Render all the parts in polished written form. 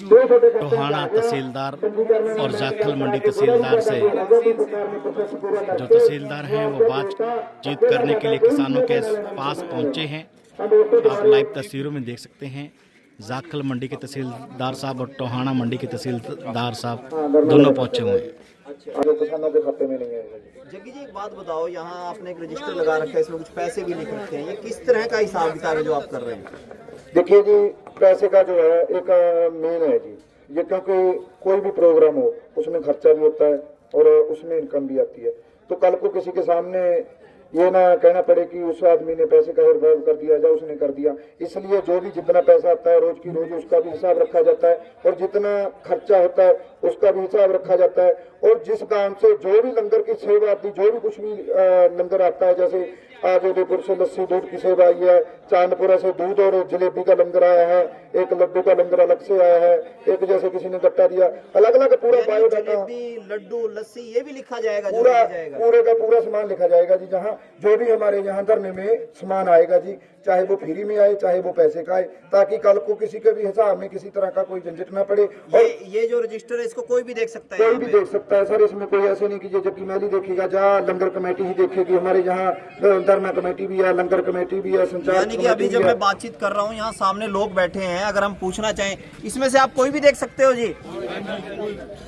टोहाना तहसीलदार और जाखल मंडी तहसीलदार से जो तहसीलदार हैं वो बातचीत करने के लिए किसानों के पास पहुंचे हैं। आप लाइव तस्वीरों में देख सकते हैं जाखल मंडी के तहसीलदार साहब और टोहाना मंडी के तहसीलदार साहब दोनों पहुंचे हुए हैं। किसानों के खाते में नहीं है। जग्गी जी एक बात बताओ, यहाँ आपने एक रजिस्टर लगा रखा है, इसमें कुछ पैसे भी लिख रखे हैं, ये किस तरह का हिसाब किताब है जो आप कर रहे हैं? देखिए जी, पैसे का जो है एक मेन है जी, ये क्योंकि कोई भी प्रोग्राम हो उसमें खर्चा भी होता है और उसमें इनकम भी आती है। तो कल को किसी के सामने ये ना कहना पड़े कि उस आदमी ने पैसे का हेरफेर कर दिया या उसने कर दिया, इसलिए जो भी जितना पैसा आता है रोज की रोज उसका भी हिसाब रखा जाता है और जितना खर्चा होता है उसका भी हिसाब रखा जाता है। और जिस गांव से जो भी लंगर की सेवा आती, जो भी कुछ भी लंगर आता है, जैसे आज उदयपुर से लस्सी दूध की सेवा आई है, चांदपुरा से दूध और जलेबी का लंगर आया है, एक लड्डू का लंगर अलग से आया है, एक जैसे किसी ने गट्टा दिया, अलग अलग पूरा बायोडाटा, लड्डू लस्सी ये भी लिखा जाएगा, पूरे का पूरा सामान लिखा जाएगा जी। जहाँ जो भी हमारे यहाँ धरने में सामान आएगा जी, चाहे वो फ्री में आए चाहे वो पैसे का आए, ताकि कल को किसी के भी हिसाब में किसी तरह का कोई झंझट ना पड़े। ये जो रजिस्टर है इसको कोई भी देख सकता है? कोई भी देख सकता है सर, इसमें कोई ऐसे नहीं कि ये जबकि मैली देखेगा, जहाँ लंगर कमेटी ही देखेगी। हमारे यहाँ धरना कमेटी भी है, लंगर कमेटी भी है, संचार। यानी कि अभी जब मैं बातचीत कर रहा हूँ यहाँ सामने लोग बैठे हैं, अगर हम पूछना चाहें इसमें से आप कोई भी देख सकते हो जी।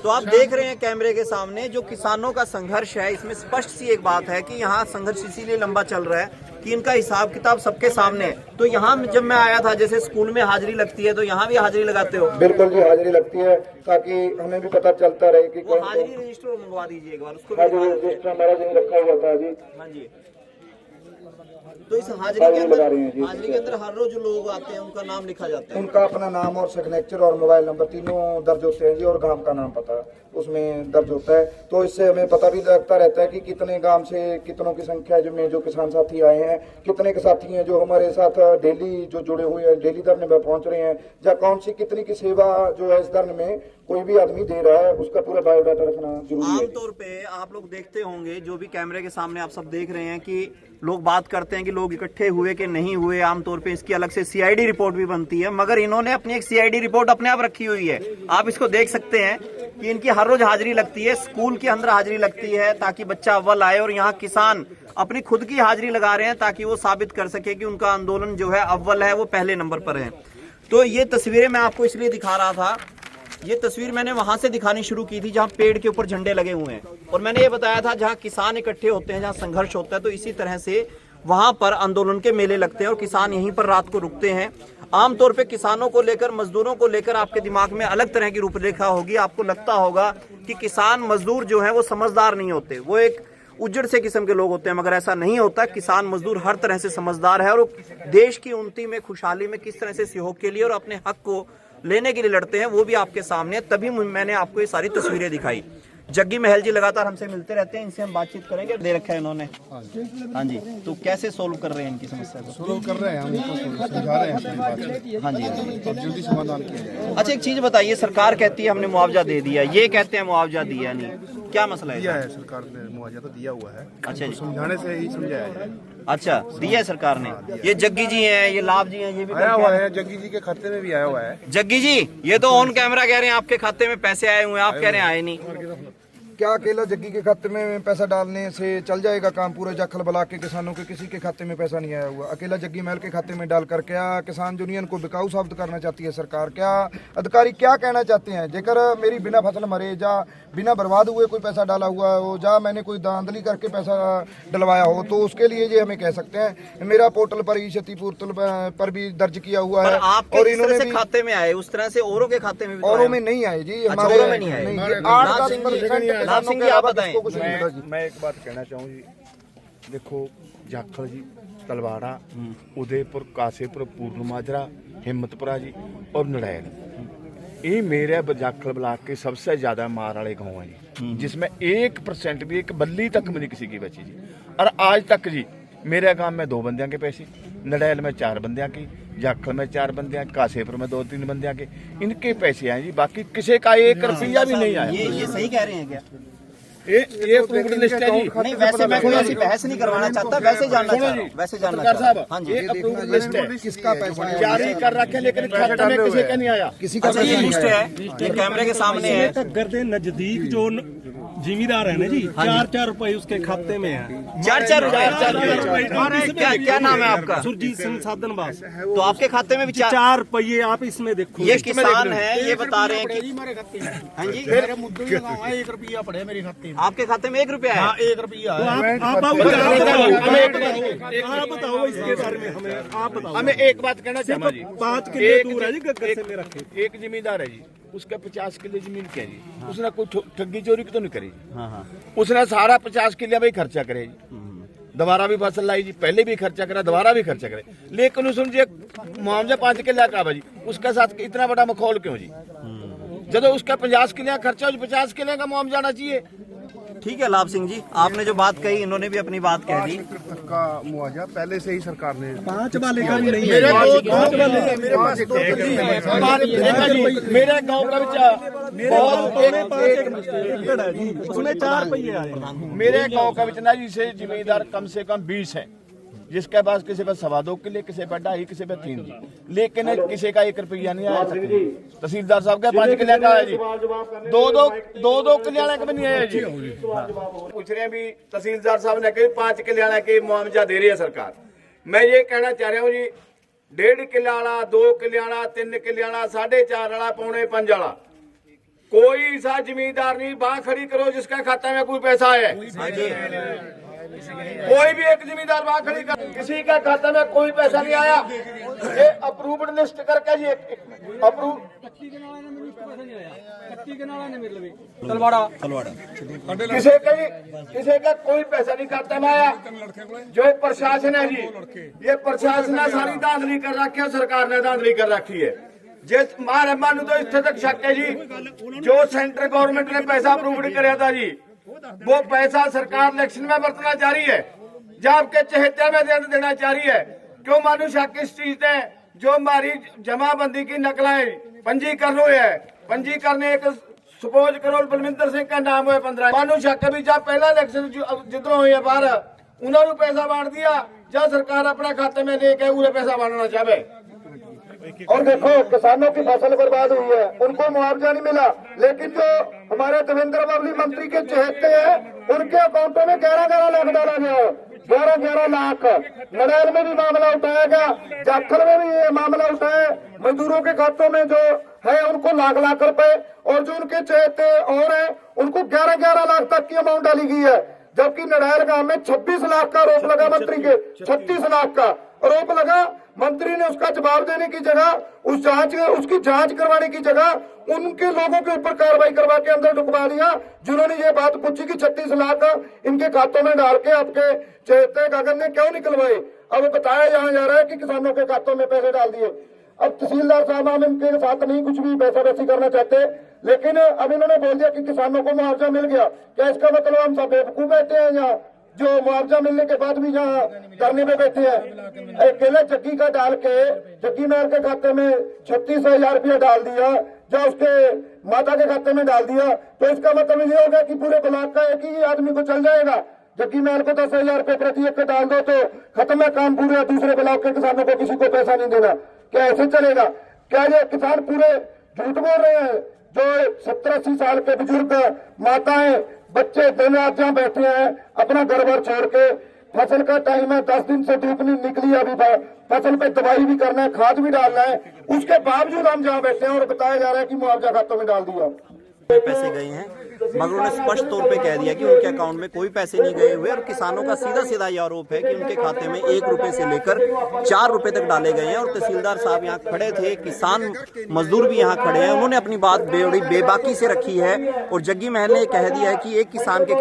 तो आप देख रहे हैं कैमरे के सामने जो किसानों का संघर्ष है, इसमें स्पष्ट सी एक बात है कि यहाँ संघर्ष इसीलिए लंबा चल रहा है कि इनका हिसाब किताब सबके सामने है। तो यहाँ जब मैं आया था, जैसे स्कूल में हाजिरी लगती है, तो यहाँ भी हाजिरी लगाते हो? बिल्कुल जी, हाजिरी लगती है ताकि हमें भी पता चलता रहे कि वो हाजिरी रजिस्टर मंगवा दीजिए एक बार उसको। हाजिरी रजिस्टर हमारा जो रखा हुआ था जी। हाँ जी। तो इस हाजिरी के अंदर हर रोज लोग आते हैं, उनका नाम लिखा जाता है? उनका अपना नाम और सिग्नेचर और मोबाइल नंबर तीनों दर्ज होते हैं जी, और गांव का नाम पता उसमें दर्ज होता है। तो इससे हमें पता भी लगता रहता है कि कितने गांव से कितनों की संख्या में जो किसान साथी आए हैं, कितने के साथी हैं जो हमारे साथ डेली जो जुड़े हुए हैं, डेली धरने में पहुंच रहे हैं, या कौन सी कितनी की सेवा जो है इस धरने में कोई भी आदमी दे रहा है, उसका पूरा बायोडाटा रखना जरूरी है। आमतौर पे आप लोग देखते होंगे, जो भी कैमरे के सामने आप सब देख रहे हैं, कि लोग बात करते हैं कि लोग इकट्ठे हुए कि नहीं हुए। आमतौर पे इसकी अलग से सीआईडी रिपोर्ट भी बनती है, मगर इन्होंने अपनी एक सीआईडी रिपोर्ट अपने आप रखी हुई है। आप इसको देख सकते हैं कि इनकी हर रोज हाजिरी लगती है, स्कूल के अंदर हाजिरी लगती है ताकि बच्चा अव्वल आए, और यहाँ किसान अपनी खुद की हाजिरी लगा रहे हैं ताकि वो साबित कर सके कि उनका आंदोलन जो है अव्वल है, वो पहले नंबर पर है। तो ये तस्वीरें मैं आपको इसलिए दिखा रहा था, ये तस्वीर मैंने वहां से दिखानी शुरू की थी जहां पेड़ के ऊपर झंडे लगे हुए हैं, और मैंने ये बताया था जहां किसान इकट्ठे होते हैं, जहां संघर्ष होता है, तो इसी तरह से वहां पर आंदोलन के मेले लगते हैं और किसान यहीं पर रात को रुकते हैं। आमतौर पे किसानों को लेकर, मजदूरों को लेकर आपके दिमाग में अलग तरह की रूपरेखा होगी। आपको लगता होगा कि किसान मजदूर जो है वो समझदार नहीं होते, वो एक उजड़ से किस्म के लोग होते हैं, मगर ऐसा नहीं होता। किसान मजदूर हर तरह से समझदार है और देश की उन्नति में, खुशहाली में किस तरह से सहयोग के लिए और अपने हक को लेने के लिए लड़ते हैं, वो भी आपके सामने। तभी मैंने आपको ये सारी तस्वीरें दिखाई। जग्गी महल जी लगातार हमसे मिलते रहते हैं, इनसे हम बातचीत करेंगे। दे रखा है इन्होंने। हाँ जी, तो कैसे सोल्व कर रहे हैं इनकी समस्या को? सोल्व कर रहे हैं, हम इनको समझा रहे हैं। हाँ जी, अब जल्दी समाधान किया जाए। अच्छा एक चीज बताइए, सरकार कहती है हमने मुआवजा दे दिया, ये कहते हैं मुआवजा दिया नहीं, क्या मसला है? दिया है, सरकार ने मुआवजा तो दिया हुआ है। अच्छा जी, समझाने से ही समझाया जाए। अच्छा दिया है सरकार ने। ये जग्गी जी हैं, ये लाभ जी हैं, ये भी आया हुआ है, जग्गी जी के खाते में भी आया हुआ है। जग्गी जी ये तो ऑन कैमरा कह रहे हैं आपके खाते में पैसे आए हुए हैं, आप कह रहे हैं आए नहीं। क्या अकेला जग्गी के खाते में पैसा डालने से चल जाएगा काम? पूरे जाखल ब्लॉक के किसानों के किसी के खाते में पैसा नहीं आया हुआ। अकेला जग्गी महल के खाते में डालकर क्या किसान यूनियन को बिकाऊ साबित करना चाहती है सरकार? क्या अधिकारी क्या कहना चाहते हैं? जेकर मेरी बिना फसल मरे जा बिना बर्बाद हुए कोई पैसा डाला हुआ हो, जा मैंने कोई धांधली करके पैसा डलवाया हो, तो उसके लिए ये हमें कह सकते हैं। मेरा पोर्टल पर ई क्षति पोर्टल पर भी दर्ज किया हुआ है, और इन्होंने भी खाते में आए उस तरह से औरों के खाते में, औरों में नहीं आए जी, हमारे में नहीं आए। मैं एक बात कहना चाहूँ जी, देखो जाखल जी, तलवाड़ा, उदयपुर, कासेपुर, पूर्णमाजरा, हिम्मतपुरा जी और नड़ैल, ये मेरे जाखल ब्लॉक के सबसे ज्यादा मार वाले गाँव हैं जी, जिसमें 1% भी, एक बल्ली तक भी नहीं किसी की बची जी। और आज तक जी मेरे गांव में 2 बंदियां के पैसे, नड़ैल में 4 बंदियां की, जाखल में 4 बंदियां, कासेपुर में 2-3 बंदियां के, इनके पैसे आए जी, बाकी किसी का 1 रुपया भी नहीं आया। ये सही कह रहे हैं क्या? ये अप्रूव्ड लिस्ट है जी। नहीं वैसे मैं कोई ऐसी बहस नहीं करवाना चाहता, वैसे जानना चाह रहा हूँ, वैसे जानना चाह रहा हूँ। हाँ जी, ये अप्रूव्ड लिस्ट है, किसका पैसा जारी कर रखे लेकिन खाते में किसी का नहीं आया। अच्छा ये लिस्ट है, ये कैमरे के सामने है। घर के नजदीक जो जिम्मेदार है ना जी, 4-4 रुपए उसके खाते में है। 4-4 रुपए। क्या नाम है आपका? सुरजीत सिंह साधनबास। तो आपके खाते में भी 4 रुपये आप इसमें देखो। ये किसान है, ये बता रहे हैं कि हाँ जी 1 रुपया पड़े मेरे खाते में। आपके खाते में 1 रुपया है। 1 रुपया आप बताओ इसके बारे में हमें, आप बताओ। हमें एक बात कहना चाहूंगा जी, 5 किले दूर है जी घर से मेरा खेत। एक जिम्मेदार है जी, उसका 50 किले जमीन क्या जी, उसने कोई ठगी चोरी तो नहीं करी जी। उसने सारा 50 किले में ही खर्चा करे जी, दोबारा भी फसल लाई जी, पहले भी खर्चा करा, दोबारा भी खर्चा करे, लेकिन उसने मुआवजा 5 किले का जी, उसके साथ इतना बड़ा मखौल क्यों जी? जब उसका 50 किले खर्चा हो, 50 किले का मुआवजा आना चाहिए। ठीक है लाभ सिंह जी, आपने जो बात कही, इन्होंने भी अपनी बात कह दी। का मुआवजा पहले से ही सरकार ने 5 वाले का भी नहीं है। मेरे पास 2 मेरे गांव का उसमें 4 रुपये आए। मेरे गांव का बिचना जी से जिम्मेदार कम से कम 20 है, जिसके पास किसी पे 2.25 किले, किसी पे 2.5, किसी पे 3 जी, लेकिन किसी का 1 रुपया नहीं आया। तहसीलदार साहब का 5 किले का है जी, 2 किले वाले का भी नहीं आया जी। पूछ रहे हैं भी, तहसीलदार साहब ने कही 5 किले वाले के मुआवजा दे रही है सरकार। मैं ये कहना चाह रहा हूँ जी, 1.5 किले वाला, 2 किले वाला, 3 किले वाला, 4.5 वाला, 4.25 वाला, कोई सा जमींदार नहीं बांह खड़ी करो जिसका खाता में कोई पैसा है। कोई भी एक जिम्मेदार वहां खड़ी कर, किसी का खाता में कोई पैसा नहीं आया। ये अप्रूव्ड लिस्ट करके जी अप्रूव किसी का कोई पैसा नहीं खाता में आया। जो प्रशासन है जी, ये प्रशासन ने सारी धांधली कर रखी है, सरकार ने धांधली कर रखी है। जिस मानू तो इतने तक शक है जी, जो सेंट्रल गवर्नमेंट ने पैसा अप्रूव्ड कराया था जी, वो पैसा सरकार इलेक्शन में बरतना चाह रही है, जब के चहेते में देना चाह रही है। क्यों मानू शक इस चीज है, जो हमारी जमाबंदी की नकलें पंजीकरण हुए है, पंजीकरण एक सपोज करो बलविंदर सिंह का नाम हुआ 15, मानू शक भी जब पहला इलेक्शन जितनों हुई है बाहर, उन्होंने पैसा बांट दिया, जब सरकार अपने खाते में लेके उन्हें पैसा बांटना चाहे। और देखो किसानों की फसल बर्बाद हुई है, उनको मुआवजा नहीं मिला, लेकिन जो हमारे देवेंद्र बाबली मंत्री के चहेते हैं, उनके अकाउंटों में 11-11 लाख डाला गया, 11-11 लाख। नड़ैल में भी मामला उठाया गया, जाखल में भी ये मामला उठाया। मजदूरों के खातों में जो है उनको लाख रुपए, और जो उनके चहेते और है उनको 11-11 लाख तक की अमाउंट डाली गई है। जबकि नड़ैल गांव में 26 लाख का आरोप लगा मंत्री के, 36 लाख का आरोप लगा। मंत्री ने उसका जवाब देने की जगह उसकी जांच करवाने की जगह उनके लोगों के ऊपर कार्रवाई करवा के अंदर ढुकवा दिया, जिन्होंने ये बात पूछी कि 36 लाख इनके खातों में डाल के आपके चहेते गगन ने क्यों निकलवाए। अब बताया यहाँ जा रहा है कि किसानों के खातों में पैसे डाल दिए। अब तहसीलदार साहब हम इनके साथ नहीं कुछ भी पैसा वैसी करना चाहते, लेकिन अब इन्होंने बोल दिया कि किसानों को मुआवजा मिल गया। क्या इसका मतलब हम सब बेवकूफ बैठे हैं यहाँ, जो मुआवजा मिलने के बाद भी यहाँ धरने पे बैठे हैं? अकेले जग्गी का डाल के जग्गी महल के खाते में 36,000 रुपया डाल दिया, जो उसके माता के खाते में डाल दिया, तो इसका मतलब ये होगा कि पूरे ब्लॉक का एक ही आदमी को चल जाएगा। जग्गी महल को 10,000 रुपये प्रति एकड़ डाल दो तो खत्म है काम पूरे, दूसरे ब्लॉक के किसानों को किसी को पैसा नहीं देना। क्या ऐसे चलेगा? क्या ये किसान पूरे झूठ बोल रहे हैं? जो 70-80 साल के बुजुर्ग माताएं बच्चे दिन रात जहाँ बैठे हैं अपना घर बार छोड़ के, फसल का टाइम है, 10 दिन से धूप नहीं निकली, अभी फसल पे दवाई भी करना है, खाद भी डालना है, उसके बावजूद हम जहाँ बैठे हैं और बताया जा रहा है कि मुआवजा खातों में डाल दिया। पैसे गए हैं, मगर उन्होंने स्पष्ट तौर पे कह दिया कि उनके अकाउंट में कोई पैसे नहीं गए हुए, और किसानों का सीधा ये आरोप है कि उनके खाते में 1 रुपए से लेकर 4 रुपए तक डाले गए हैं। और तहसीलदार साहब यहाँ खड़े थे, किसान मजदूर भी यहाँ खड़े हैं, उन्होंने अपनी बात बड़ी बेबाकी से रखी है। और जग्गी महल ने कह दिया है कि एक किसान के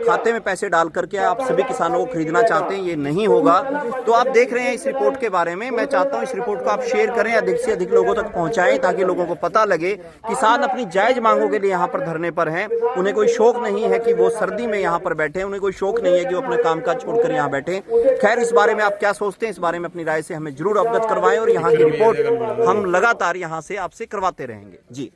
खाते में पैसे डाल करके आप सभी किसानों को खरीदना चाहते हैं, ये नहीं होगा। तो आप देख रहे हैं इस रिपोर्ट के बारे में, मैं चाहता हूँ इस रिपोर्ट को आप शेयर करें, अधिक से अधिक लोगों तक पहुँचाएं, ताकि लोगों को पता लगे किसान अपनी जायज मांगों के लिए यहाँ पर धरने पर हैं। उन्हें कोई शौक नहीं है कि वो सर्दी में यहाँ पर बैठे, उन्हें कोई शौक नहीं है कि वो अपने काम काज छोड़कर यहाँ बैठे। खैर, इस बारे में आप क्या सोचते हैं, इस बारे में अपनी राय से हमें जरूर अवगत करवाएं, और यहाँ की रिपोर्ट हम लगातार यहाँ से आपसे करवाते रहेंगे। जी।